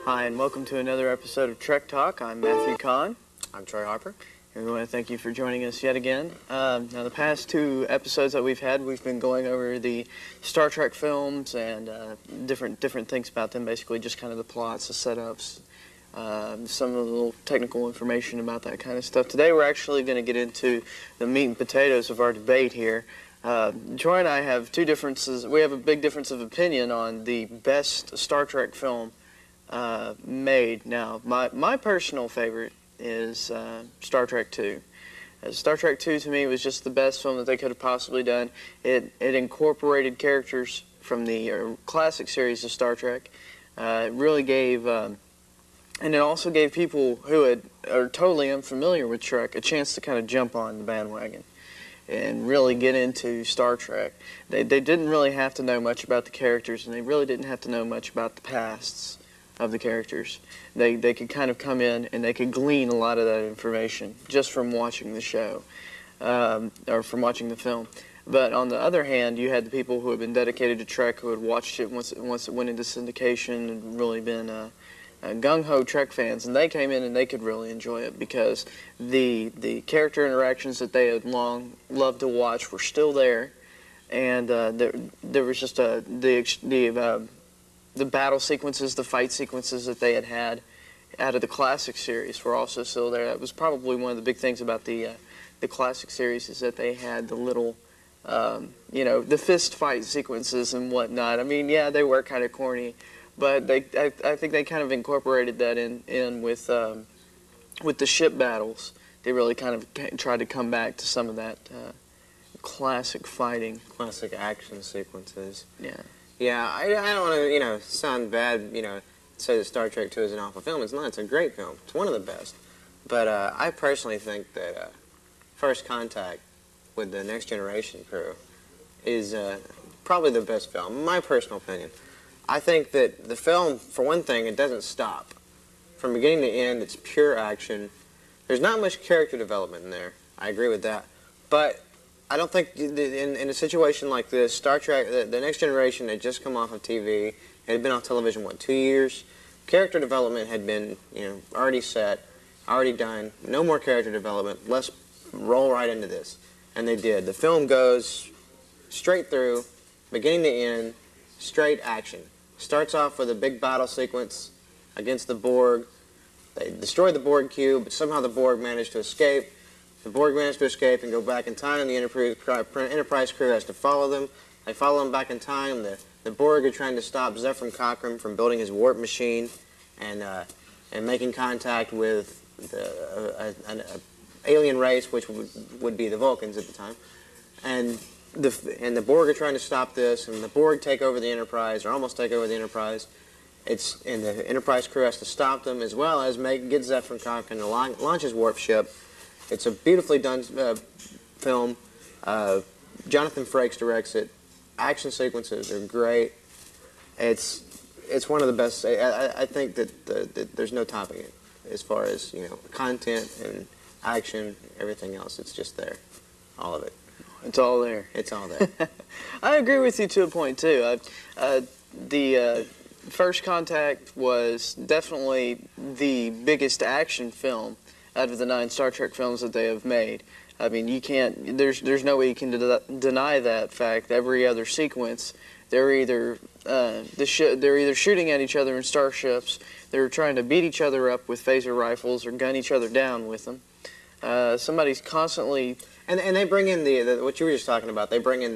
Hi, and welcome to another episode of Trek Talk. I'm Matthew Kahn. I'm Troy Harper. And we want to thank you for joining us yet again. Now, the past two episodes that we've had, we've been going over the Star Trek films and different things about them, basically just kind of the plots, the setups, some of the little technical information about that kind of stuff. Today we're actually going to get into the meat and potatoes of our debate here. Troy and I have two differences. We have a big difference of opinion on the best Star Trek film made. Now, my personal favorite is Star Trek II. Star Trek II to me was just the best film that they could have possibly done. It incorporated characters from the classic series of Star Trek. It really gave, and it also gave people who are totally unfamiliar with Trek a chance to kind of jump on the bandwagon and really get into Star Trek. They didn't really have to know much about the characters, and they really didn't have to know much about the pasts of the characters. They could kind of come in and they could glean a lot of that information just from watching the show, or from watching the film. But on the other hand, you had the people who had been dedicated to Trek, who had watched it once it went into syndication and really been gung-ho Trek fans, and they came in and they could really enjoy it because the character interactions that they had long loved to watch were still there, and there was just the battle sequences, the fight sequences that they had out of the classic series were also still there. That was probably one of the big things about the classic series, is that they had the little, the fist fight sequences and whatnot. I mean, yeah, they were kind of corny, but I think they kind of incorporated that in with the ship battles. They really kind of tried to come back to some of that classic fighting. Classic action sequences. Yeah. Yeah, I don't want to, sound bad, say that Star Trek II is an awful film. It's not. It's a great film. It's one of the best. But I personally think that First Contact with the Next Generation crew is probably the best film, my personal opinion. I think that the film, for one thing, it doesn't stop. From beginning to end, it's pure action. There's not much character development in there. I agree with that. But I don't think in a situation like this, Star Trek, the Next Generation had just come off of TV. It had been on television, 2 years? Character development had been, already set, already done. No more character development. Let's roll right into this. And they did. The film goes straight through, beginning to end, straight action. Starts off with a big battle sequence against the Borg. They destroy the Borg cube, but somehow the Borg managed to escape. The Borg managed to escape and go back in time. The Enterprise crew has to follow them. They follow them back in time. The Borg are trying to stop Zefram Cochrane from building his warp machine and making contact with an alien race, which would be the Vulcans at the time. And the Borg are trying to stop this, and the Borg take over the Enterprise, or almost take over the Enterprise. And the Enterprise crew has to stop them, as well as get Zefram Cochrane to launch his warp ship. It's a beautifully done film. Jonathan Frakes directs it. Action sequences are great. It's one of the best. I think that there's no topping it as far as content and action, everything else. It's just there, all of it. It's all there. It's all there. I agree with you to a point too. The First Contact was definitely the biggest action film out of the 9 Star Trek films that they have made. I mean, you can't. There's no way you can deny that fact. Every other sequence, they're either shooting at each other in starships, they're trying to beat each other up with phaser rifles or gun each other down with them. Somebody's constantly. And they bring in the what you were just talking about. They bring in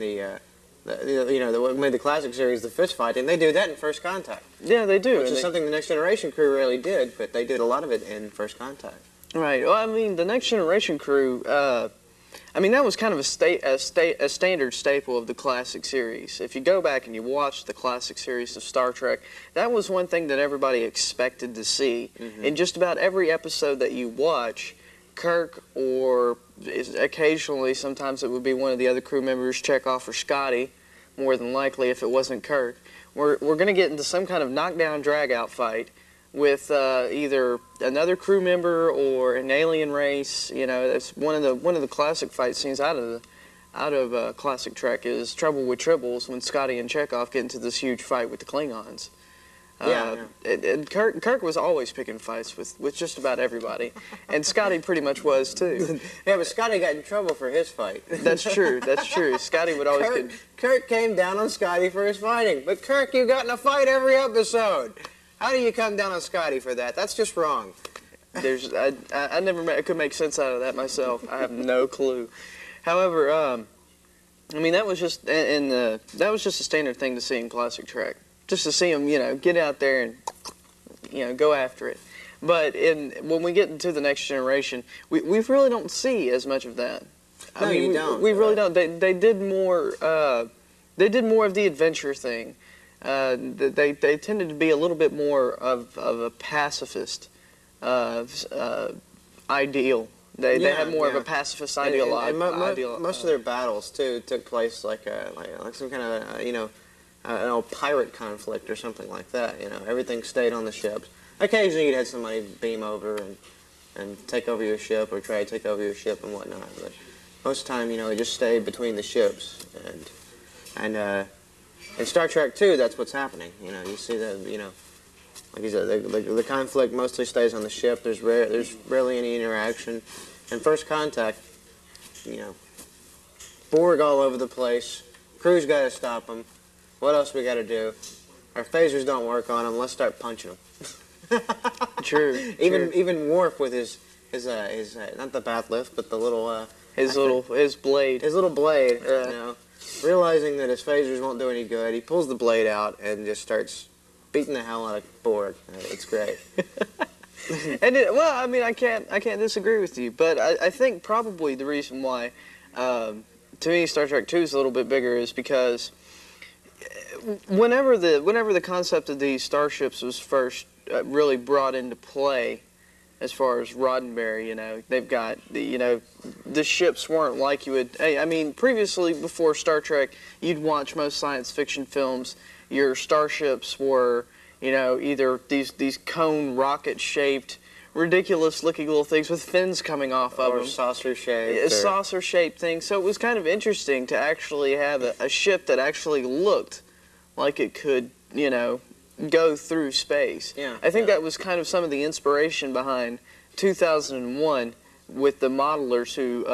what made the classic series, the fist fight, and they do that in First Contact. Yeah, they do. Which is something the Next Generation crew rarely did, but they did a lot of it in First Contact. Right. Well, I mean, the Next Generation crew, that was kind of a standard staple of the classic series. If you go back and you watch the classic series of Star Trek, that was one thing that everybody expected to see. Mm-hmm. In just about every episode that you watch, Kirk, or occasionally, sometimes it would be one of the other crew members, Chekhov or Scotty, more than likely if it wasn't Kirk, we're going to get into some kind of knockdown, drag-out fight with either another crew member or an alien race. That's one of the classic fight scenes out of classic Trek is Trouble with Tribbles, when Scotty and Chekhov get into this huge fight with the Klingons. And Kirk was always picking fights with just about everybody, and Scotty pretty much was too. Yeah, but Scotty got in trouble for his fight. That's true. That's true. Scotty would always Kirk came down on Scotty for his fighting, but Kirk, you got in a fight every episode. How do you come down on Scotty for that? That's just wrong. I never could make sense out of that myself. I have no clue. However, I mean that was just that was just a standard thing to see in classic Trek. Just to see them, get out there and, go after it. But when we get into the next generation, we really don't see as much of that. No, you don't. We really don't. They did more. They did more of the adventure thing. They tended to be a little bit more of a pacifist ideal. They had more of a pacifist ideal. Most of their battles too took place like some kind of an old pirate conflict or something like that. Everything stayed on the ships. Occasionally you'd have somebody beam over and take over your ship or try to take over your ship and whatnot. But most of the time, it just stayed between the ships. And in Star Trek 2, that's what's happening. You see that, like you said, the conflict mostly stays on the ship. There's rarely any interaction. In First Contact, Borg all over the place. Crew's got to stop them. What else we got to do? Our phasers don't work on them. Let's start punching them. True. Even Worf with his not the bath lift, but the little his blade. His little blade. Realizing that his phasers won't do any good, he pulls the blade out and just starts beating the hell out of Borg. It's great. And I can't disagree with you, but I think probably the reason why, to me, Star Trek 2 is a little bit bigger is because whenever the concept of these starships was first really brought into play, as far as Roddenberry, they've got the ships weren't like you would. I mean, previously before Star Trek, you'd watch most science fiction films. Your starships were either these cone rocket shaped, ridiculous looking little things with fins coming off of them, saucer shaped, saucer shaped things. So it was kind of interesting to actually have a ship that actually looked like it could, go through space. Yeah, I think that was kind of some of the inspiration behind 2001 with the modelers who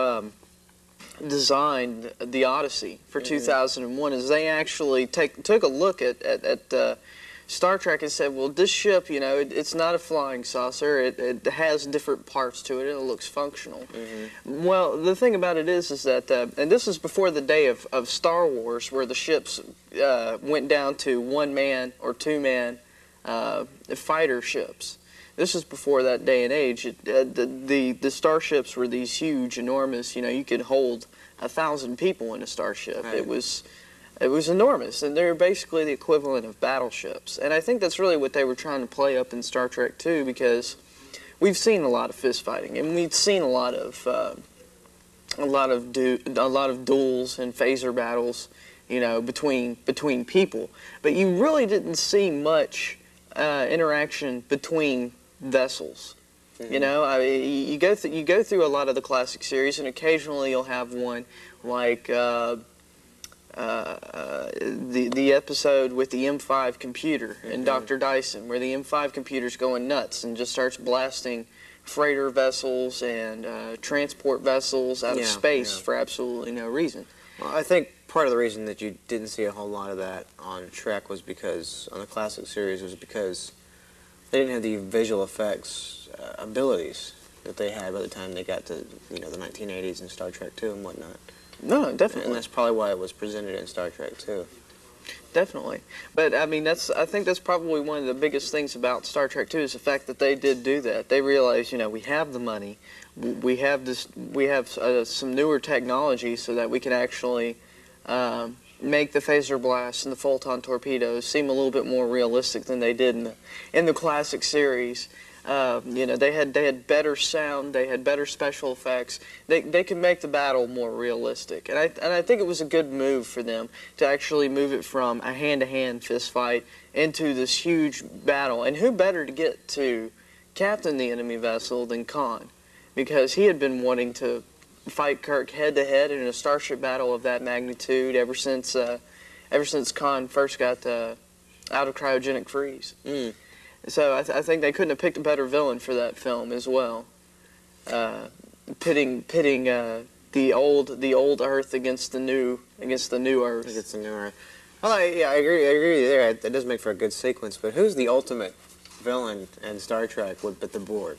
designed the Odyssey for 2001, is they actually took a look at Star Trek and said, well, this ship, it's not a flying saucer. It has different parts to it, and it looks functional. Well, the thing about it is that, and this is before the day of Star Wars, where the ships went down to one-man or two-man fighter ships. This is before that day and age. The starships were these huge, enormous, you could hold 1,000 people in a starship. Right. It was enormous, and they're basically the equivalent of battleships. And I think that's really what they were trying to play up in Star Trek 2, because we've seen a lot of fist fighting, and we've seen a lot of duels and phaser battles, between people. But you really didn't see much interaction between vessels. You go through a lot of the classic series, and occasionally you'll have one like the episode with the M5 computer and Dr. Dyson, where the M5 computer's going nuts and just starts blasting freighter vessels and transport vessels out of space for absolutely no reason. Well, I think part of the reason that you didn't see a whole lot of that on Trek was because, on the classic series, was because they didn't have the visual effects abilities that they had by the time they got to the 1980s and Star Trek 2 and whatnot. No, definitely. And that's probably why it was presented in Star Trek 2. Definitely. But I mean, I think that's probably one of the biggest things about Star Trek 2 is the fact that they did do that. They realized, we have the money, we have some newer technology so that we can actually make the phaser blasts and the photon torpedoes seem a little bit more realistic than they did in the classic series. They had better sound, they had better special effects. They could make the battle more realistic, and I think it was a good move for them to actually move it from a hand-to-hand fist fight into this huge battle. And who better to get to captain the enemy vessel than Khan, because he had been wanting to fight Kirk head-to-head in a starship battle of that magnitude ever since Khan first got out of cryogenic freeze. Mm. So I think they couldn't have picked a better villain for that film as well. Pitting the old Earth against the new Earth. Against the new Earth. Well, I agree with you there. That does make for a good sequence. But who's the ultimate villain in Star Trek but the Borg?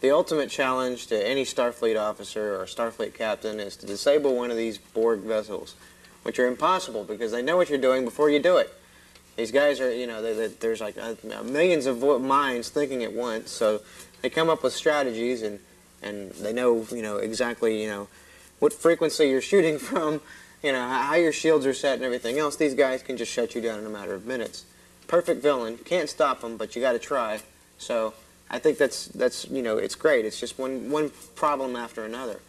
The ultimate challenge to any Starfleet officer or Starfleet captain is to disable one of these Borg vessels, which are impossible because they know what you're doing before you do it. These guys are, there's like millions of minds thinking at once, so they come up with strategies and they know, exactly, what frequency you're shooting from, how your shields are set and everything else. These guys can just shut you down in a matter of minutes. Perfect villain. Can't stop them, but you got to try. So I think that's it's great. It's just one problem after another,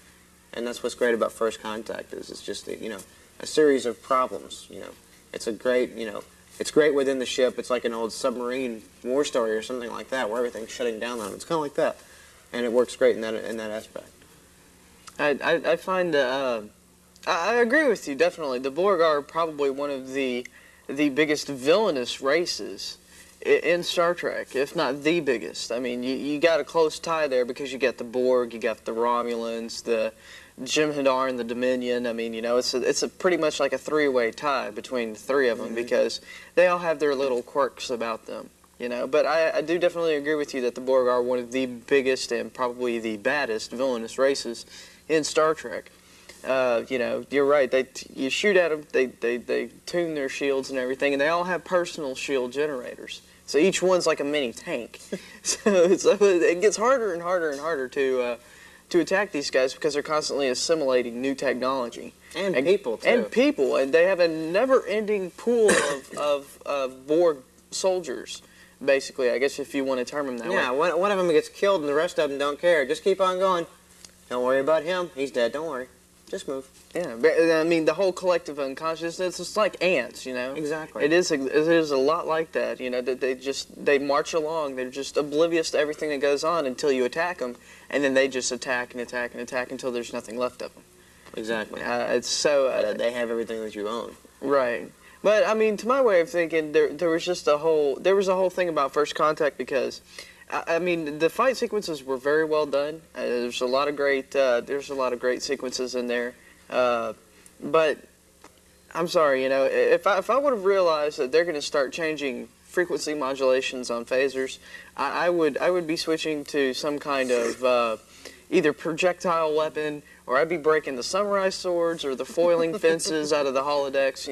and that's what's great about First Contact is it's just a series of problems. It's a great it's great within the ship. It's like an old submarine war story or something like that, where everything's shutting down on them. It's kind of like that, and it works great in that aspect. I find I agree with you definitely. The Borg are probably one of the biggest villainous races in Star Trek, if not the biggest. I mean, you got a close tie there because you got the Borg, you got the Romulans, the Jem'Hadar, and the Dominion. I mean, it's a pretty much like a three-way tie between the three of them because they all have their little quirks about them. But I do definitely agree with you that the Borg are one of the biggest and probably the baddest villainous races in Star Trek. You're right. You shoot at them, they tune their shields and everything, and they all have personal shield generators. So each one's like a mini tank. so it gets harder and harder and harder to attack these guys because they're constantly assimilating new technology. And people, too. And people, and they have a never-ending pool of Borg soldiers, basically, I guess if you want to term them that way. Yeah, one of them gets killed and the rest of them don't care. Just keep on going. Don't worry about him. He's dead. Don't worry. Just move. Yeah, but, I mean, the whole collective unconsciousness, it's like ants, Exactly. It is a lot like that, that they march along. They're just oblivious to everything that goes on until you attack them, and then they just attack and attack and attack until there's nothing left of them. Exactly. It's so... they have everything that you own. Right. But, I mean, to my way of thinking, there was a whole thing about First Contact because... I mean, the fight sequences were very well done. There's a lot of great sequences in there. But I'm sorry, if I would have realized that they're going to start changing frequency modulations on phasers, I would be switching to some kind of either projectile weapon, or I'd be breaking the samurai swords or the foiling fences out of the holodecks.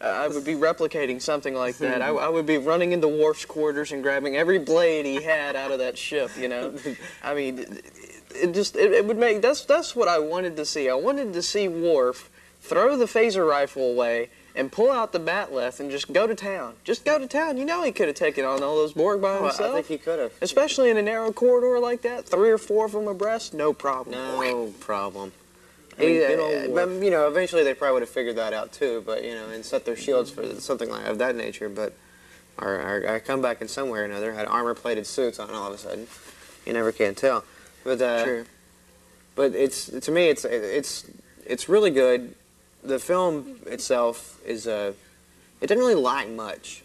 I would be replicating something like that. I would be running into Worf's quarters and grabbing every blade he had out of that ship, I mean, it would make, that's what I wanted to see. I wanted to see Worf throw the phaser rifle away and pull out the batleth and just go to town. Just go to town. He could have taken on all those Borg by himself. I think he could have. Especially in a narrow corridor like that, 3 or 4 of them abreast, no problem. No problem. Eventually they probably would have figured that out too, but and set their shields for something of that nature. But our comeback in some way or another had armor-plated suits on all of a sudden. You never can tell. But Sure. But to me it's really good. The film itself is it doesn't really lack much.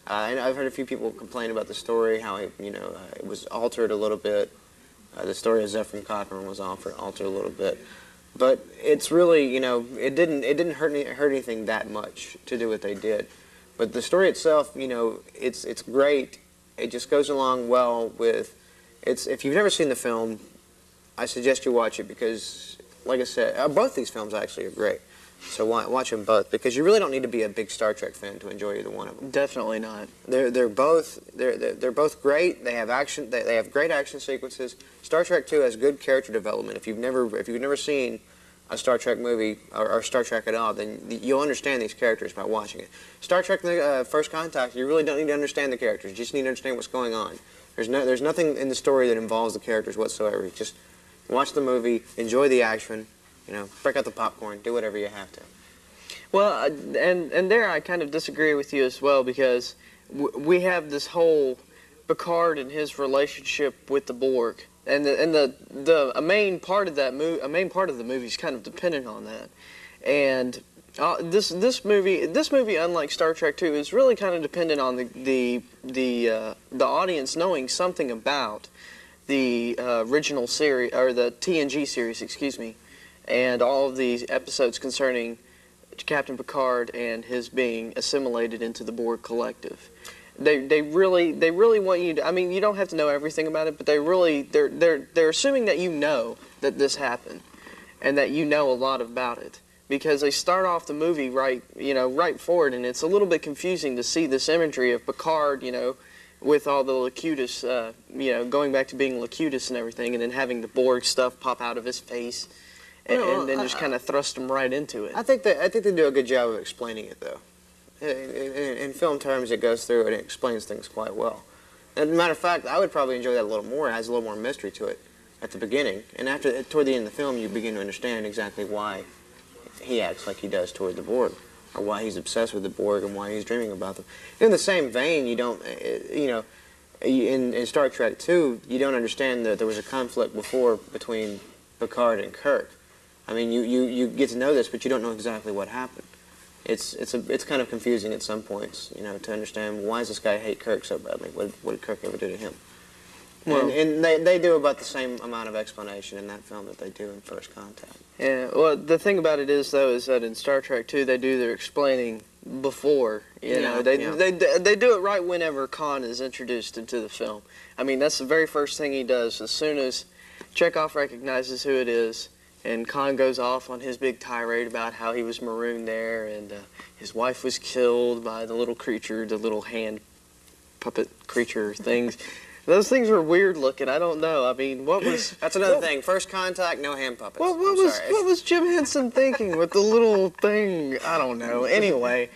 And I've heard a few people complain about the story, how it was altered a little bit. The story of Zephyr Cochrane was altered a little bit. But it's really, it didn't hurt anything that much to do what they did. But the story itself, it's great. It just goes along well with, if you've never seen the film, I suggest you watch it because, like I said, both these films actually are great. So watch them both because you really don't need to be a big Star Trek fan to enjoy either one of them. Definitely not. They're both great. They have action. They have great action sequences. Star Trek 2 has good character development. If you've never seen a Star Trek movie or Star Trek at all, then you'll understand these characters by watching it. Star Trek First Contact, you really don't need to understand the characters. You just need to understand what's going on. There's nothing in the story that involves the characters whatsoever. Just watch the movie, enjoy the action. Break out the popcorn, do whatever you have to. Well, and there I kind of disagree with you as well because we have this whole Picard and his relationship with the Borg, and a main part of the movie is kind of dependent on that. And This movie, unlike Star Trek 2, is really kind of dependent on the audience knowing something about the original series, or the TNG series, excuse me, and all of these episodes concerning Captain Picard and his being assimilated into the Borg collective. They really want you to. I mean, you don't have to know everything about it, but they're assuming that you know that this happened, and that you know a lot about it, because they start off the movie right forward, and it's a little bit confusing to see this imagery of Picard, with all the Locutus, going back to being Locutus and everything, and then having the Borg stuff pop out of his face, and then just kind of thrust him right into it. I think they do a good job of explaining it, though. In film terms, it goes through and it explains things quite well. As a matter of fact, I would probably enjoy that a little more. It has a little more mystery to it at the beginning, and toward the end of the film, you begin to understand exactly why he acts like he does toward the Borg, or why he's obsessed with the Borg, and why he's dreaming about them. In the same vein, you don't, in Star Trek 2, you don't understand that there was a conflict before between Picard and Kirk. I mean, you get to know this, but you don't know exactly what happened. It's kind of confusing at some points, to understand why does this guy hate Kirk so badly? What did Kirk ever do to him? Well, and they do about the same amount of explanation in that film that they do in First Contact. Yeah, well, the thing about it is, though, is that in Star Trek 2, they do their explaining before, They do it right whenever Khan is introduced into the film. I mean, that's the very first thing he does. As soon as Chekhov recognizes who it is, and Khan goes off on his big tirade about how he was marooned there, and his wife was killed by the little creature, the little hand puppet creature things. Those things were weird looking. I don't know. I mean, what was... That's another thing. First Contact, no hand puppets. What was Jim Henson thinking with the little thing? I don't know. Anyway,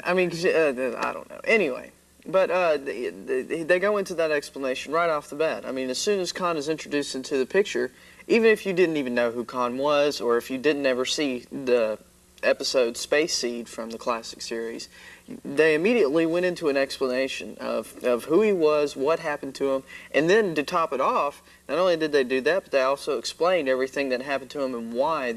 I mean, I don't know. Anyway, but they go into that explanation right off the bat. I mean, as soon as Khan is introduced into the picture, even if you didn't even know who Khan was, or if you didn't ever see the episode Space Seed from the classic series, they immediately went into an explanation of who he was, what happened to him, and then to top it off, not only did they do that, but they also explained everything that happened to him and why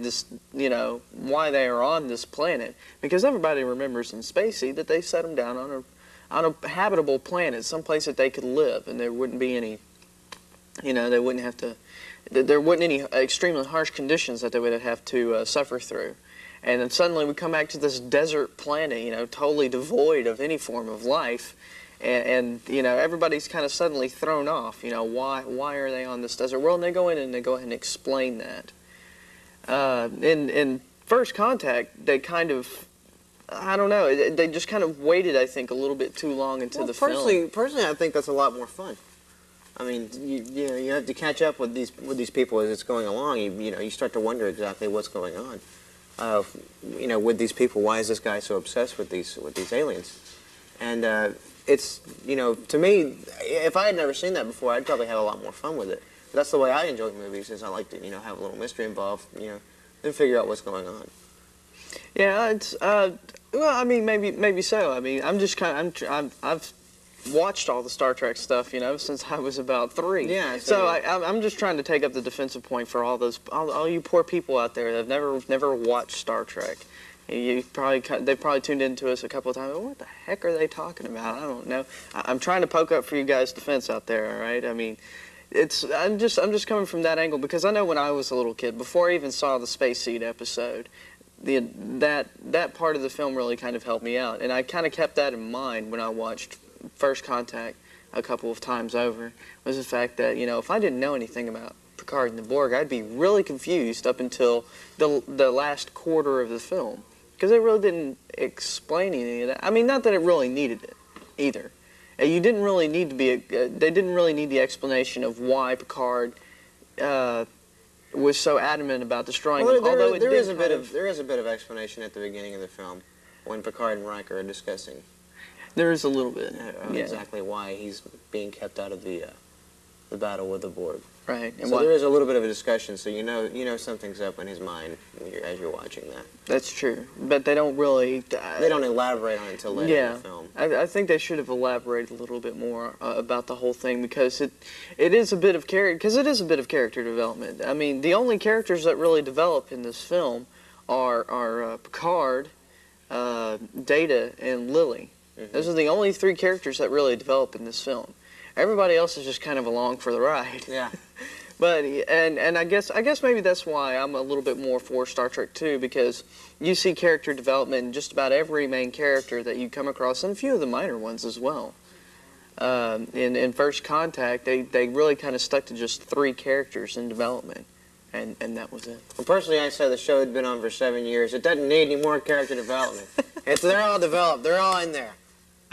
why they are on this planet. Because everybody remembers in Space Seed that they set them down on a habitable planet, someplace that they could live, and there wouldn't be any, they wouldn't have to, there wouldn't any extremely harsh conditions that they would have to suffer through. And then suddenly we come back to this desert planet, totally devoid of any form of life, and everybody's kind of suddenly thrown off. Why are they on this desert world? And they go in and they go ahead and explain that. In First Contact, they kind of, I don't know, they just kind of waited, I think, a little bit too long into the film. Personally, I think that's a lot more fun. I mean, you have to catch up with these people as it's going along. You start to wonder exactly what's going on. With these people, why is this guy so obsessed with these aliens? And it's, to me, if I had never seen that before, I'd probably have a lot more fun with it. But that's the way I enjoy movies, is I like to, have a little mystery involved, then figure out what's going on. Yeah, it's well, I mean, maybe so. I mean, I've watched all the Star Trek stuff, since I was about 3. Yeah. So I'm just trying to take up the defensive point for all you poor people out there that have never watched Star Trek. They probably tuned into us a couple of times. What the heck are they talking about? I don't know. I'm trying to poke up for you guys' defense out there. All right. I mean, I'm just coming from that angle, because I know when I was a little kid, before I even saw the Space Seed episode, that part of the film really kind of helped me out, and I kind of kept that in mind when I watched First Contact a couple of times over, was the fact that, if I didn't know anything about Picard and the Borg, I'd be really confused up until the last quarter of the film, because they really didn't explain any of that. I mean, not that it really needed it either. You didn't really need to be they didn't really need the explanation of why Picard was so adamant about destroying them. Although there is a bit of explanation at the beginning of the film when Picard and Riker are discussing. There is a little bit. Exactly why he's being kept out of the battle with the Borg. Right. And so there is a little bit of a discussion, so you know something's up in his mind as you're watching that. That's true, but they don't really. They don't elaborate on it until later in the film. I think they should have elaborated a little bit more about the whole thing, because it is a bit of character development. I mean, the only characters that really develop in this film are Picard, Data, and Lily. Mm-hmm. Those are the only three characters that really develop in this film. Everybody else is just kind of along for the ride. Yeah. But and I guess maybe that's why I'm a little bit more for Star Trek 2, because you see character development in just about every main character that you come across, and a few of the minor ones as well. In First Contact, they really kind of stuck to just three characters in development, and that was it. Well, personally, I said the show had been on for 7 years. It doesn't need any more character development. They're all developed. They're all in there.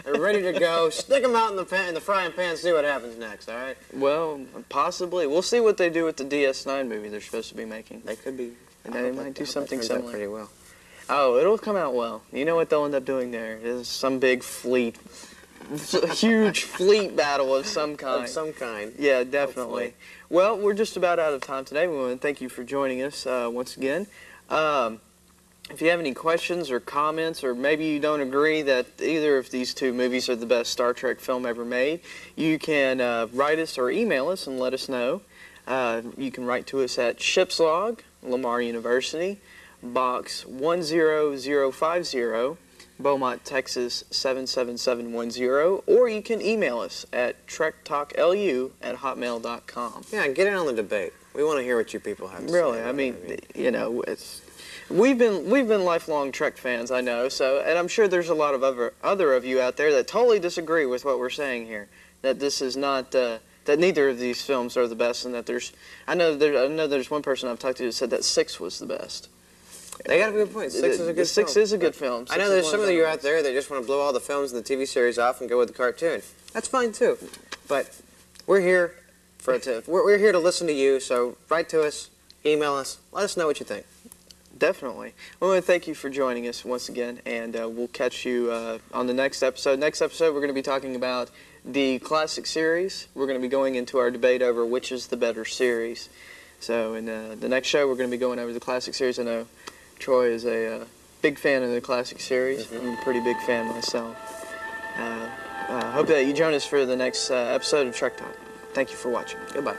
They're ready to go. Stick them out in the frying pan, see what happens next, all right? Well, possibly. We'll see what they do with the DS9 movie they're supposed to be making. They could be. And they might do something that turns out similar. pretty well. Oh, it'll come out well. You know what they'll end up doing there is some big fleet, a huge fleet battle of some kind. Of some kind. Yeah, definitely. Hopefully. Well, we're just about out of time today. We want to thank you for joining us once again. If you have any questions or comments, or maybe you don't agree that either of these two movies are the best Star Trek film ever made, you can write us or email us and let us know. You can write to us at Ship's Log, Lamar University, Box 10050, Beaumont, Texas 77710, or you can email us at trektalklu@hotmail.com. Yeah, get in on the debate. We want to hear what you people have to say. Really, I mean, you know, we've been lifelong Trek fans, I know. So, and I'm sure there's a lot of other of you out there that totally disagree with what we're saying here. That this is not that neither of these films are the best, and that I know there's one person I've talked to that said that 6 was the best. They got a good point. 6 is a good film. 6 is a good film. I know there's some of you out there that just want to blow all the films and the TV series off and go with the cartoon. That's fine too. But we're here we're here to listen to you. So write to us, email us, let us know what you think. Definitely. Well, I want to thank you for joining us once again, and we'll catch you on the next episode. Next episode, we're going to be talking about the classic series. We're going to be going into our debate over which is the better series. So in the next show, we're going to be going over the classic series. I know Troy is a big fan of the classic series. Mm-hmm. I'm a pretty big fan myself. Hope that you join us for the next episode of Trek Talk. Thank you for watching. Goodbye.